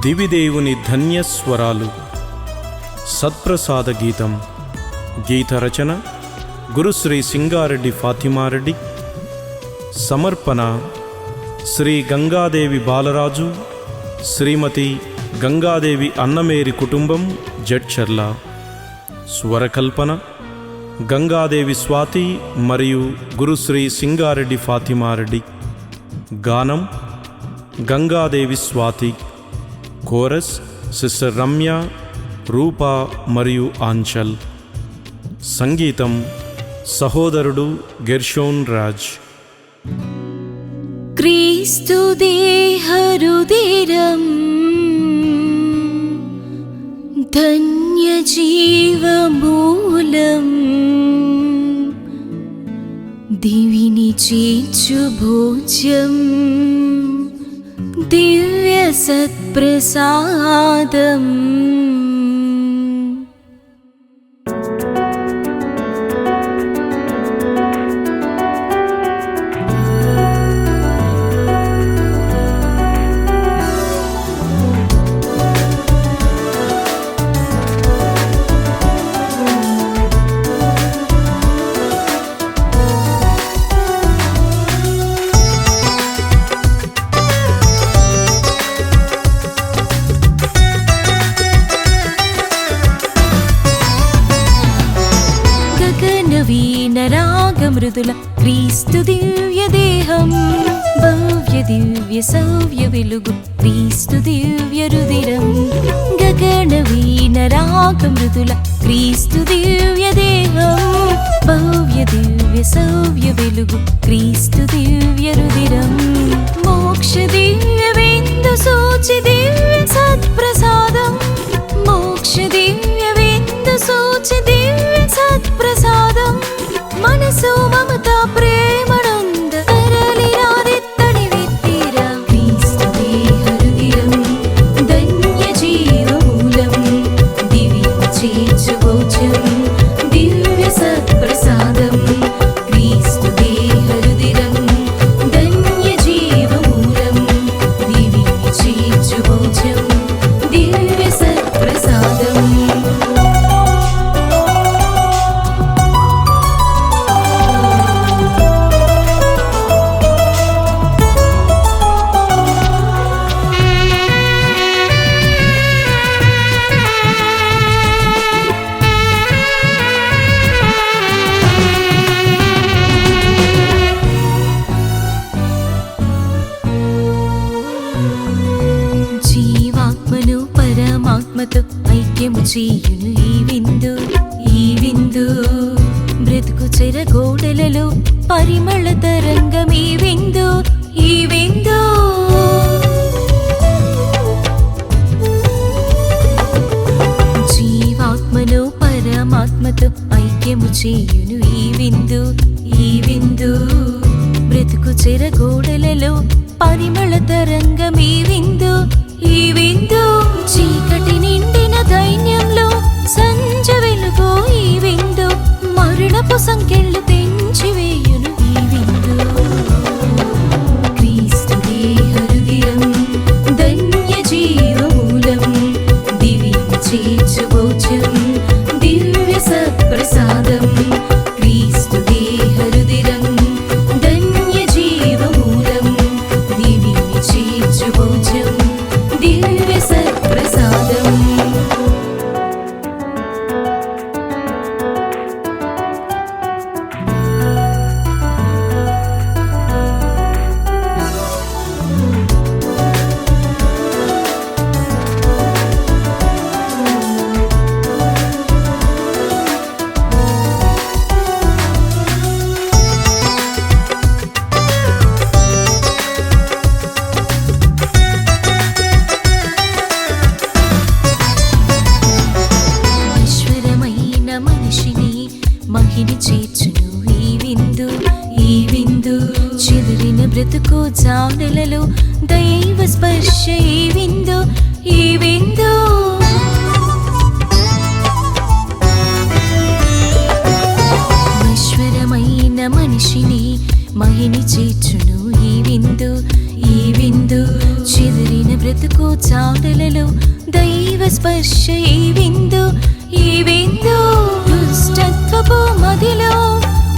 దివిదేవుని ధన్యస్వరాలు. సత్ప్రసాద గీతం. గీత రచన గురుశ్రీ సింగారెడ్డి ఫాతిమారెడ్డి. సమర్పణ శ్రీ గంగాదేవి బాలరాజు, శ్రీమతి గంగాదేవి అన్నమేరి కుటుంబం, జడ్చర్ల. స్వరకల్పన గంగాదేవి స్వాతి మరియు గురుశ్రీ సింగారెడ్డి ఫాతిమారెడ్డి. గానం గంగాదేవి స్వాతి. కోరస్ సిస్టర్ రమ్య, రూప మరియు ఆంచల్. సంగీతం సహోదరుడు గెర్షోన్ రాజ్. క్రీస్తు దేహరుదిరం ధన్య జీవమూలం, దివిని చేర్చు భోజ్యం దివ్య సత్ప్రసాదం. మృదుల క్రీస్తు దివ్య దేహం, భవ్య దివ్య సవ్య వెలుగు క్రీస్తు దివ్య రుదిరం. గగన వీణ రాగ మృదుల క్రీస్తు దివ్య దేహం, భవ్య దివ్య సవ్య వెలుగు క్రీస్తు దివ్య రుదిరం. మోక్ష దివ్య విందు సూచి దివ్య సత్ప్రసాదం, మోక్ష దివ్య విందు సూచి దివ్య సత్ప్రసాదం. మనసు మమత ప్రేమనంద తరలిరాదిత్తడి విత్తిర క్రీస్తు దేహరుదిరం ధన్య జీవమూలం, దివ్య చేర్చు భోజ్యం దివ్య సత్ప్రసాదం. క్రీస్తు దేహరుదిరం ధన్య జీవమూలం, దివ్య చేర్చు భోజ్యం దివ్య సత్ప్రసాదం. జీవాత్మను పరమాత్మతో ఐక్యము చేయును ఈ విందు, ఈ విందు. బ్రతుకు చెరగోడలలో పరిమళ తరంగం ఈ విందు, ఈ విందు. జీవాత్మను పరమాత్మతో ఐక్యము చేయును ఈ విందు, ఈ విందు. బ్రతుకు చెరగోడలలో పరిమళ తరంగం ఈ విందు, ఈ విందు. చీకటి నిండిన దైన్యంలో సంజ వెలుగో ఈ విందు, మరణపు సంకెళ్ళు తెంచివేయును ఈ విందు. క్రీస్తు దేహరుదిరం ధన్య జీవమూలం, దివ్య చేర్చు భోజ్యం దివ్య సత్ప్రసాదం. క్రీస్తు దేహరుదిరం ధన్య జీవమూలం, దివ్య చేర్చు భోజ్యం దివ్య సత్ప్రసాదం. మహిని చేర్చును ఈ విందు, ఈ విందు. చెదిరిన బ్రతుకు జాడలలో దైవ స్పర్శ ఈ విందు, ఈ విందు. ఈశ్వరమైన మనిషిని మహిని చేర్చును ఈ విందు, ఈ విందు. చెదిరిన బ్రతుకు చాటలలో దైవ స్పర్శ ఈ విందు దుష్టత్వపు మదిలో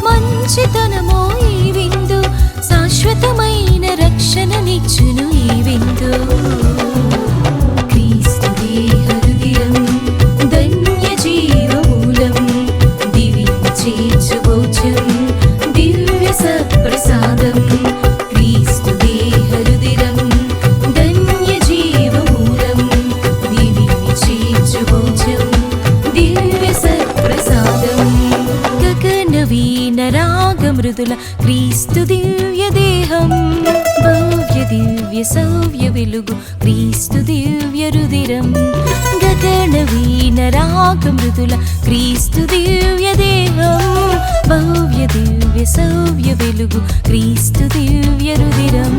మంచితనమో ఈ విందు శాశ్వతమైన రక్షణనిచ్చును ఈ విందు క్రీస్తు దేహహృదయం ధన్య జీవమూలం దివిని చేర్చు భోజ్యం దివ్య సత్ప్రసాదం క్రీస్తు దేహహృదయం ధన్య జీవమూలం దివిని చేర్చు భోజ్యం దివ్య సత్ప్రసాదం గగనవీన రాగమృదుల క్రీస్తు దివ్య దేహం భవ్య దివ్య సవ్య వెలుగు క్రీస్తు దివ్య రుదిరం గగనవీన రాగమృదుల క్రీస్తు దివ్య దేహం భవ్య దివ్య సవ్య వెలుగు క్రీస్తు దివ్య రుదిరం